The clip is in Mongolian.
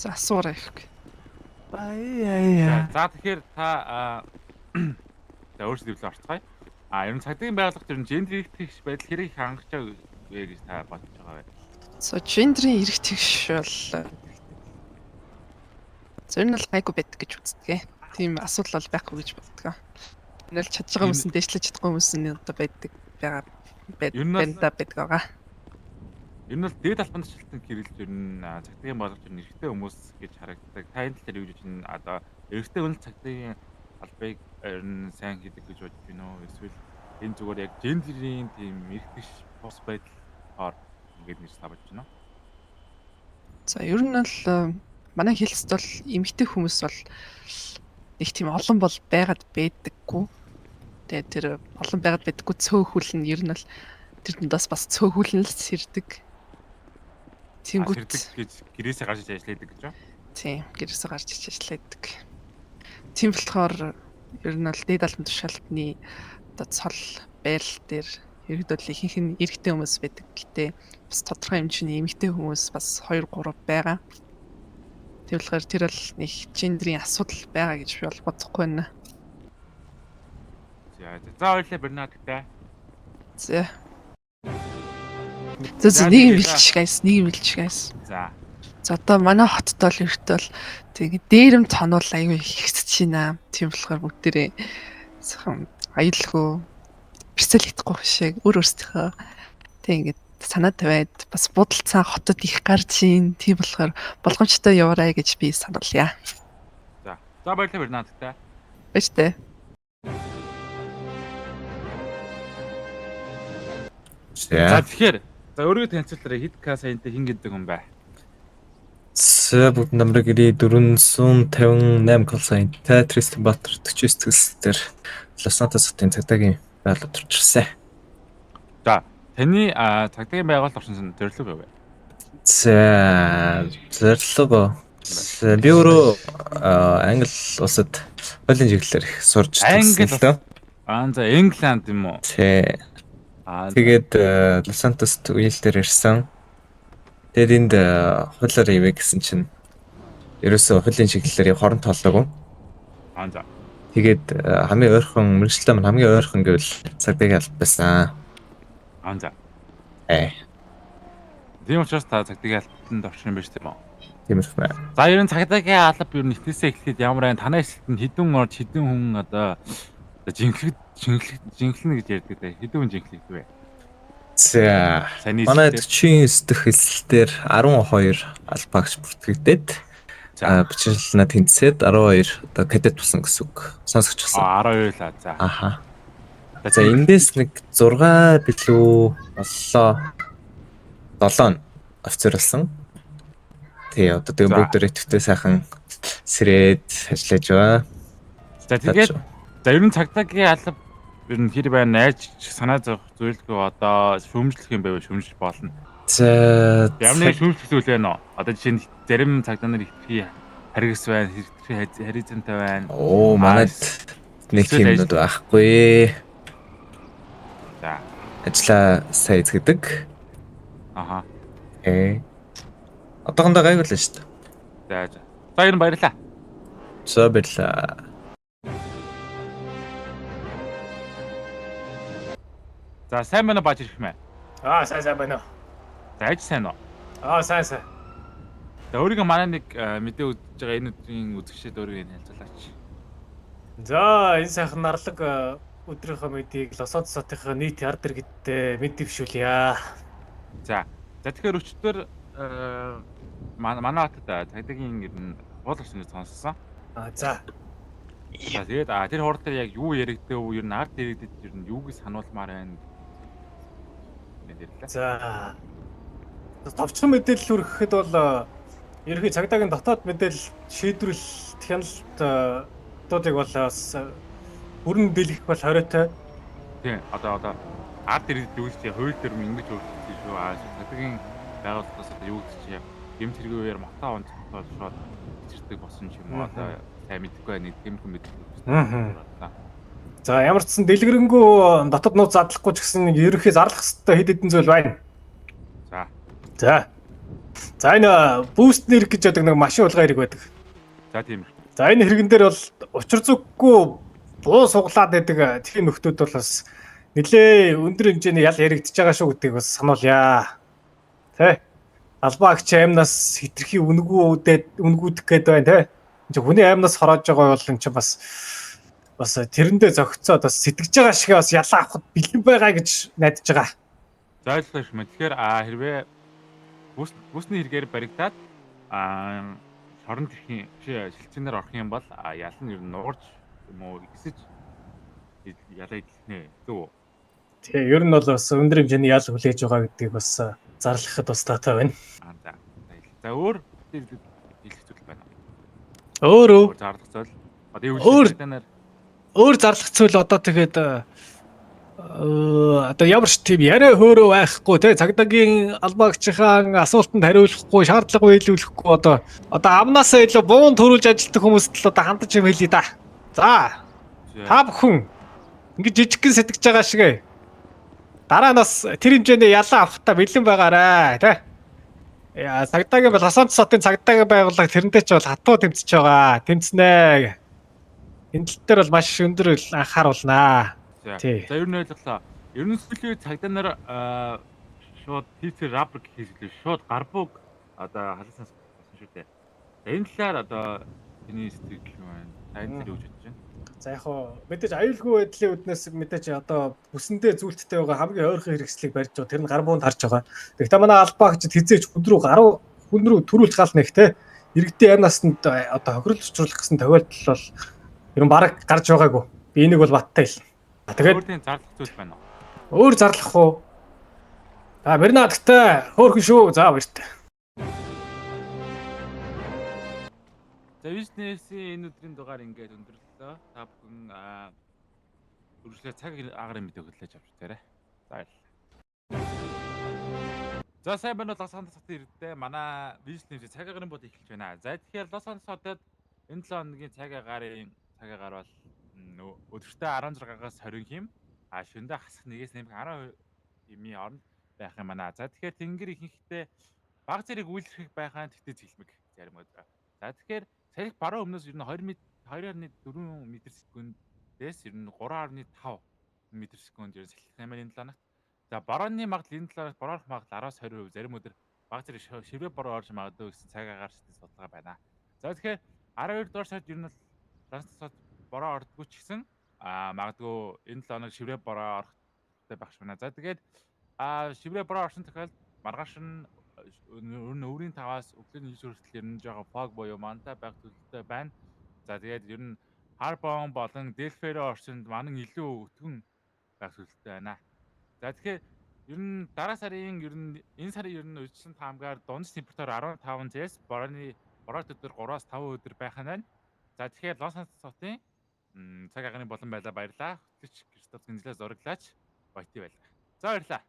За асуураа их. За тэгэхээр та за өөрсдөө дэвлээ орцгоё. Ер нь цагдаагийн байгууллага ер нь гендер эрхтгийгч байдал хэрэг их хангаж байгаа вэ гэж та бодож байгаа вэ? So гендрийн эрх тэгш бол зөв нь бол гайгүй байдаг гэж үздэг. Тийм асуудал бол байхгүй гэж боддог. Энэ л чадж байгаа хүмүүс нь дэвшлэж чадахгүй хүмүүс нь одоо байдаг байгаа. Ер нь бол дээд албан тушаалтан гэрэлж ер нь цагдаагийн байгууллагч ер нь эрхтэй хүмүүс гэж харагддаг. Та энэ тал дээр юу гэж байна? Одоо эрхтэй хүн цагдаагийн албыг ер нь сайн хийдэг гэж бодож байна уу? Эсвэл энэ зүгээр яг гендерийн тийм эрхтгийгч бус байдлаар ингэж нэрс тавьж байна уу? За ер нь бол манай хэлсэд бол эмэгтэй хүмүүс бол нэг тийм олон бол байгаад байдаггүй. Тэгээ тэр олон байгаад байдаггүй цөөхүүл нь ер нь бол тэр дундаас бас цөөхүүл нь л сэрдэг. Тэнгүүт гэж гэрээсээ гарч ажилладаг гэж байна. Тийм, гэрээсээ гарч ажилладаг. Тийм болохоор ер нь бол дээд албан тушаалтны одоо цол байрал дээр ерөөдөө ихэнх нь эрэгтэй хүмүүс байдаг. Гэтэ бас тодорхой хэмжээний эмэгтэй хүмүүс бас 2 3 байгаа. Тийм болохоор тэр бол нэг гендрийн асуудал байгаа гэж би бол бодохгүй байна. За ойлаа Бернадтай. За. Нэг билч гайс. За. За одоо манай хотод бол ерөөдөө л тэгээ дээрэм цонол аюу ихсэж байна. Тийм болохоор бүгдээрээ аюулгүй бицэл итгэхгүй шиг өөрсдийнхөө тэг ингээд санаа тавиад бас будалцаа хотод их гарч ийн. Тийм болохоор болгоомжтой яваарай гэж би сануулъя. За баярлалаа Бернадтай. Баяртай. За тэгэхээр өөрийгөө танилцуулаарай. Хэд саянтай хин гэдэг хүн бай? Бүгд намраг 458 кол саянтай Тристэн Баатар 49 төгсөлтөөр Лос Сантосын цагдаагийн байгууллагад орчихсан. За таны цагдаагийн байгууллагад орсон зорилго юу вэ? Зорилго би өөрөө Англи улсад хуулийн чиглэлээр их сурч төгссөн. За England юм уу? Тэгээд Лос Сантост үеэлтээр ирсэн. Тэгээд энд хуулиар ивэ гэсэн чинь ерөөсөө хуулийн чиглэлээр хорон тоолоогүй. За. Тэгээд хамгийн ойрхон мэргэжилтэй маань хамгийн ойрхон гэвэл цагдаагийн алба байсан. За. Тийм учраас та цагдаагийн албанд орчих юм биш тийм үү? Тиймэрхүү. За ер нь цагдаагийн алба ер нь ихнээсээ эхлэхэд ямар байна? Танай эсэлт нь хэдэн орж хэдэн хүн одоо жинхлэнэ гэж ярьдаг те. Хэдэн хүн жинхлэгдэх вэ? За. Манай 49 дэх эсэлтээр 12 албаагч бүртгэгдээд бичилнэ тэнцээд 12 одоо кадет болсон гэсэн үг. Сонсогчсон. 12 л за. Аха. За эндээс нэг 6 билүү боллоо. 7 офицер болсон. Тэгээ одоо тэгээ бүгд дэвтэртэй сайхан сэрээд ажиллаж байгаа. За тэгээд ер нь цагдаагийн алба ер нь хэр байна? Найж санаа зовх зүйлгүй одоо шүүмжлэх юм байв шүүмжлэх болно. За ямар нэг шүүмжлэх зүйл байна уу? Одоо жишээ нь зарим цагдаа нар ихтгэхий харгас байна, ихтгэхий харизантай байна. Манайд нэг юмнууд байхгүй. За. Ажлаа сайн эзгэдэг. Одоохондоо гайгүй л шүү дээ. За ер нь баярлаа. За баярлаа. За сайн байна бааж ирэх мэ. Сайн байна. За аж сайн уу? Сайн. За өөрийгөө манай нэг мэдээ үзэж байгаа энэ өдрийн үзэгчдэд өөрийгөө танилцуулаач. За энэ сайхан нарлаг өдрийнхөө мэдээг Лос Сантосынхаа нийт ард иргэдтэй мэдвшүүлье. За тэгэхээр өчтөр манай хотод цагдаагийн ер нь хууль орчныг сонссон. За тэгээд тэр хурд дээр яг юу яригдав вэ? Ер нь ард иргэдэд ер нь юуг сануулмаар байна? За товчхон мэдээлэл хүргэхэд бол ерөнхий цагдаагийн дотоод мэдээлэл шийдвэрлэлт хяналтуудыг бол бас бүрэн дэлгэх бол хориотой. Тийм одоо ард иргэдэд юу гэж хууль дээр ингэж өөрчлөлт шүү. Цагдаагийн байгууллагаас одоо юу гэж гэмт хэрэгээр мата онц шууд бичирдэг болсон юм уу? Одоо сайн мэдэхгүй байна. Тиймэрхүү мэдээлэл. За ямар ч сан дэлгэрэнгүй дотоод нууц задлахгүй ч гэсэн ерөнхий зарлах хэвээр хэд хэдэн зүйл байна. За. За энэ буст нэрг гэж яадаг нэг машин улгаан хэрэг байдаг. За тийм. За энэ хэрэгэн дээр бол учир зүггүй буу суглаад байдаг тийм нөхдүүд бол бас нэлээ өндөр хэмжээний ял яригдчихэж байгаа шүү гэдгийг бас сануулъя. Тэ? Албаагч аймнаас хитрхи үнгүүдэх гээд байна те. Энд хүний аймнаас хороож байгаа бол эн чинь бас тэрэндээ зөгцөөд бас сэтгэж байгаа шиг бас ялаа авахд бэлэн байгаа гэж найдаж байгаа. За ойлгох юм. Тэгэхээр хэрвээ бүсний хэрэгээр баригдаад шоронд ирэхийн шилжинээр орох юм бол ял нь ер нь нуурж юм уу ихсэж ялаа идэлнэ. Зөв үү? Тэгээ ер нь бол бас өндөр хэмжээний ял хүлээж байгаа гэдгийг бас зарлахад бас таатай байна. За өөр хэлэх зүйл байна. Өөр зарлах зүйл. Одоо өөр зарлах зүйл одоо тэгээд одоо ямар ч тийм яриа хөөрөө байхгүй те цагдаагийн албаагчийн асуултанд хариулахгүй шаардлага биелүүлэхгүй одоо амнаасаа илүү буун төрүүлж ажилладаг хүмүүст л одоо хандаж юм хэлье да. За та бүхэн ингэж жижигхэн сэтгэж байгаа шигэ. Дараа нь бас тэр хэмжээний ялаа авахтаа бэлэн байгаарай те. Яа цагдаагийн бол Лос Анжелесийн цагдаагийн байгууллага тэрнтэй ч бол хатуу тэмцэж байгаа. Тэмцнэ. Энэ тал дээр бол маш өндөр анхааруулнаа. За ер нь ойлголоо. Ер нь сүүлийн цагдаа нар шууд тийцэр рабр гэхээс шууд гарбууг одоо халаснаас болсон шүү дээ. За энэ талаар одоо таны сэтгэл юу байна? Та энэ юу гэж бодож байна? За яг хоо мэдээж аюулгүй байдлын үднээс мэдээж одоо бүсэндээ зүйлттэй байгаа хамгийн ойрхон хэрэгслийг барьж байгаа. Тэр нь гарбуунд харж байгаа. Тэгэхдээ манай албаагчид хизээж хүн рүү төрүүлж гал нэг те иргэдийн амнаас нь одоо хохирол учруулах гэсэн тохиолдол бол ер нь бараг гарч байгаагүй. Би энийг бол баттай хэлнэ. Тэгээд зарлах зүйл байна уу? Өөр зарлах уу? За Бернадтай хөөрхөн шүү. За баяртай. За бизнесийн энэ өдрийн дугаар ингээд өндөрлөө. Та бүхэн үргэлжлээ цаг агарын мэдээ хөтлөж авч таарай. За баярлалаа. За сайн байна уу Лос Анжелесийн иргэдээ манай бизнесийн цаг агарын бод эхэлж байна. За тэгэхээр Лос Анжелес хотод энэ 7 хоногийн цаг агаар бол өдөртөө 16-аас 20 хим шөндөө хасах нэгээс нэмэх 12 химийн оронд байх юм байна. За тэгэхээр тэнгэр ихэнхдээ баг зэрэг үйлчлэх байхаа тэгтээ цэлмэг зарим өдөр. За тэгэхээр салхи баруун өмнөөс ер нь 2.4 м/с-ээс ер нь 3.5 м/с ер нь салхи наймаар энэ 7 хоногт. За борооны магадлал энэ 7 хоногт бороох магадлал 19-20% зарим өдөр баг зэрэг шиврээ бороо орж магадгүй гэсэн цаг агаар судалгаа байна. За тэгэхээр 12 дугаар сард ер нь Лансад бороо ордгоо ч гэсэн магадгүй энэ 7 хоног шиврээ бороо орохтой байх швна. За тэгээд шиврээ бороо орсон тохиолдолд маргааш нь өврийн 5-аас өглөөний 9 хүртэл ер нь жоохон фог буюу мантай байх төлөвтэй байна. За тэгээд ер нь Харбон болон Дэлферэ орчинд манан илүү өтгөн байх төлөвтэй байна. За тэгэхээр ер нь дараа сарын ер нь энэ сарын ер нь үдшин таамгаар дунд температур 15 CS бороод өдөр 3-аас 5 өдөр байх нь байна. За тэгэхээр Лос Анжелесийн цаг агарын болон байлаа баярлаа. Хөтлөгч Кристоф Гинзлээс зураглаач. Баяртай байлаа. За баярлаа.